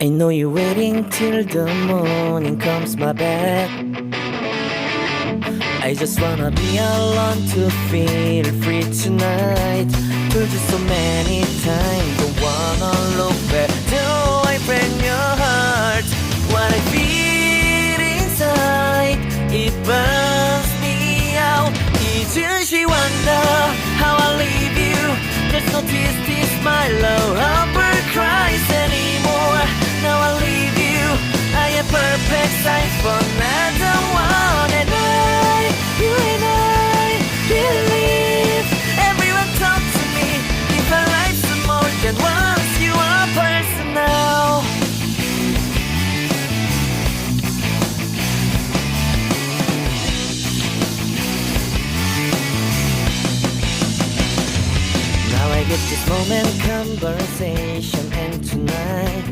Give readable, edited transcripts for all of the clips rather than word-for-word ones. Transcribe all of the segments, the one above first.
I know you're waiting till the morning comes my back. I just wanna be alone to feel free tonight. Told you so many times, don't wanna look back. Do I break your heart? What I feel inside, it burns me out. 이제 wonder how I leave you. There's no tears, this my love never cries anymore. Now I leave you. I am perfect size for another one, and you and I believe. Everyone talk to me. If I like some more than once, you are personal. Now I get this moment, conversation, and tonight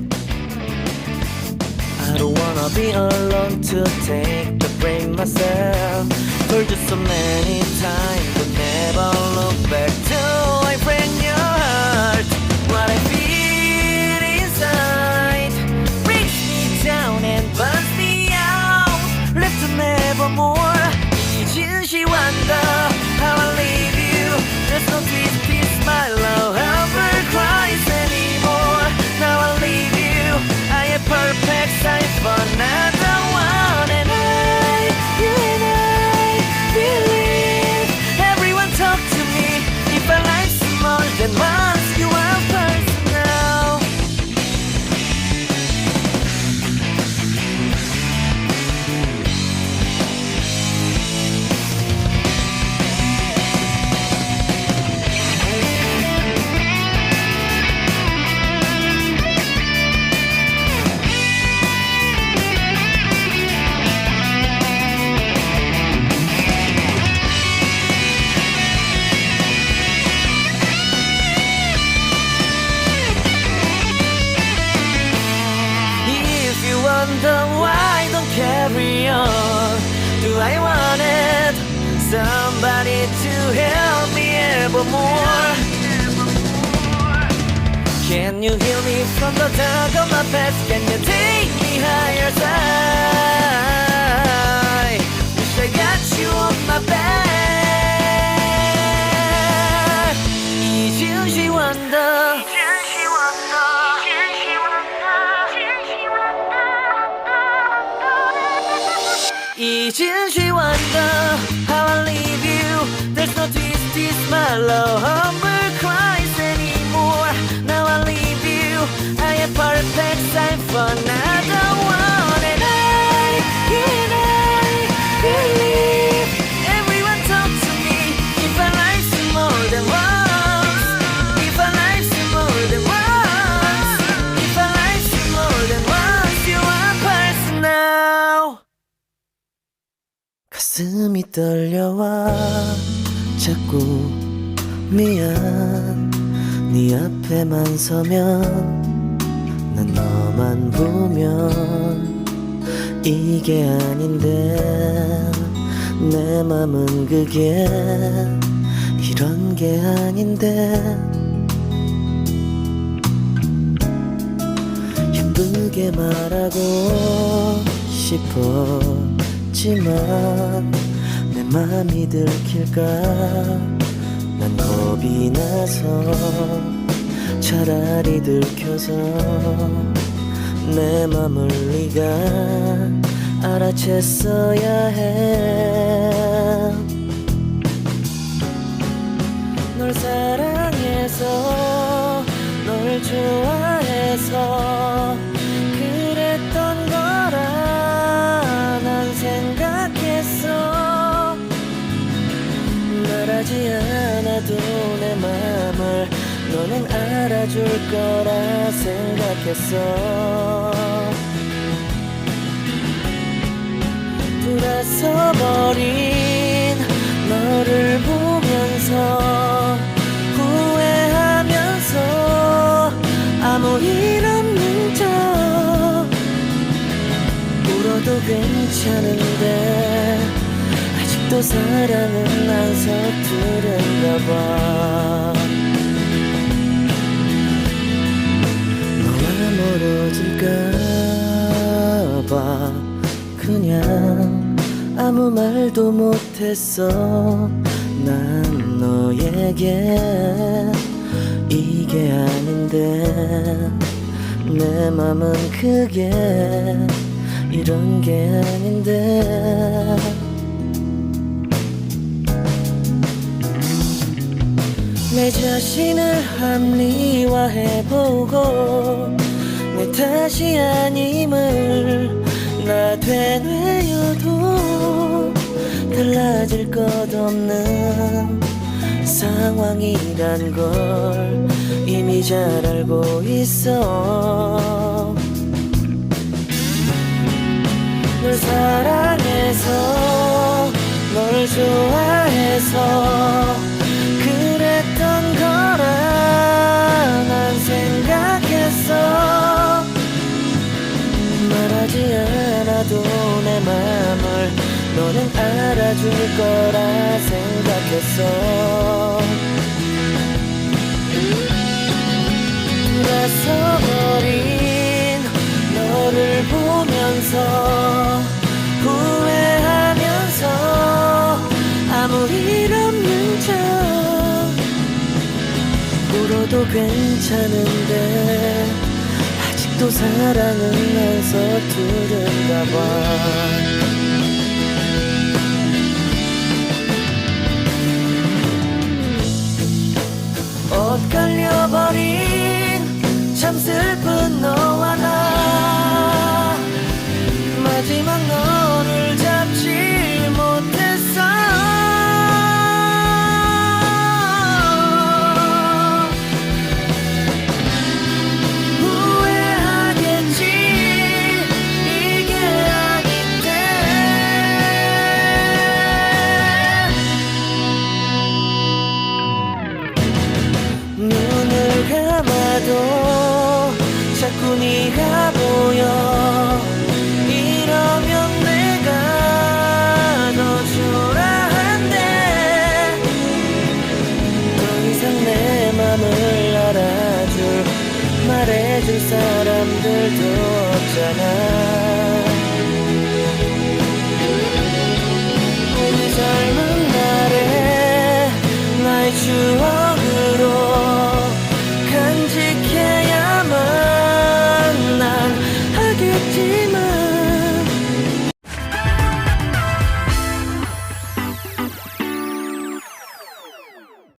I don't wanna be alone to take the blame myself. Told you so many times, but never look back. Do I break your heart? What I feel inside breaks me down and burns me out. Left to nevermore. 이제 wonder how I leave you. There's no twist, my love never cries anymore. Now I leave you. I am perfect size for another one, and you and I believe. Everyone talk to me. If I like some more than once, you are personal. Why don't carry on? Do I want it? Somebody to help me evermore. Can you heal me from the dark of my past? Can you take me higher side? Wish I got you on my back. 이제 wonder. 이제 wonder how I leave you. There's no twist, this my love never cries anymore. Now I leave you. I am perfect size for another one, and you and I believe. Everyone talk to me. If I like you more than once, if I like you more than once, if I like you more than once, you are personal. 가슴이 떨려와 자꾸 미안. 네 앞에만 서면 난 너만 보면 이게 아닌데 내 맘은 그게 이런 게 아닌데 예쁘게 말하고 싶었지만 내 맘이 들킬까 난 겁이 나서 차라리 들켜서 내 맘을 네가 알아챘어야 해. 널 사랑해서 널 좋아해서 그랬던 거라 난 생각했어. 말하지 않아도 내 맘을 너는 알아줄 거라 생각했어. 돌아서버린 너를 보면서 후회하면서 아무 일 없는 척 울어도 괜찮은데 아직도 사랑은 안 서투른가 봐. 너와 멀어질까 봐. 그냥 아무 말도 못했어. 난 너에게 이게 아닌데 내 맘은 그게 이런 게 아닌데. 내 자신을 합리화해보고 내 탓이 아님을 나 되뇌어도 달라질 것 없는 상황이란 걸 이미 잘 알고 있어. 널 사랑해서 널 좋아해서 그랬던 거라 난 생각했어. 말하지 않아도 내 맘을 너는 알아줄 거라 생각했어. 돌아서버린 너를 보면서 후회하면서 아무 일 없는 척 울어도 괜찮은데 아직도 사랑은 안 서투른가 봐. 엇갈려버린 참 슬픈 너와 나 마지막 너를 잡지 못했어. 후회하겠지 이게 아닌데. 눈을 감아도 자꾸 네가 보여. 이러면 내가 더 초라한데 더 이상 내 맘을 알아줄 말해줄 사람들도 없잖아.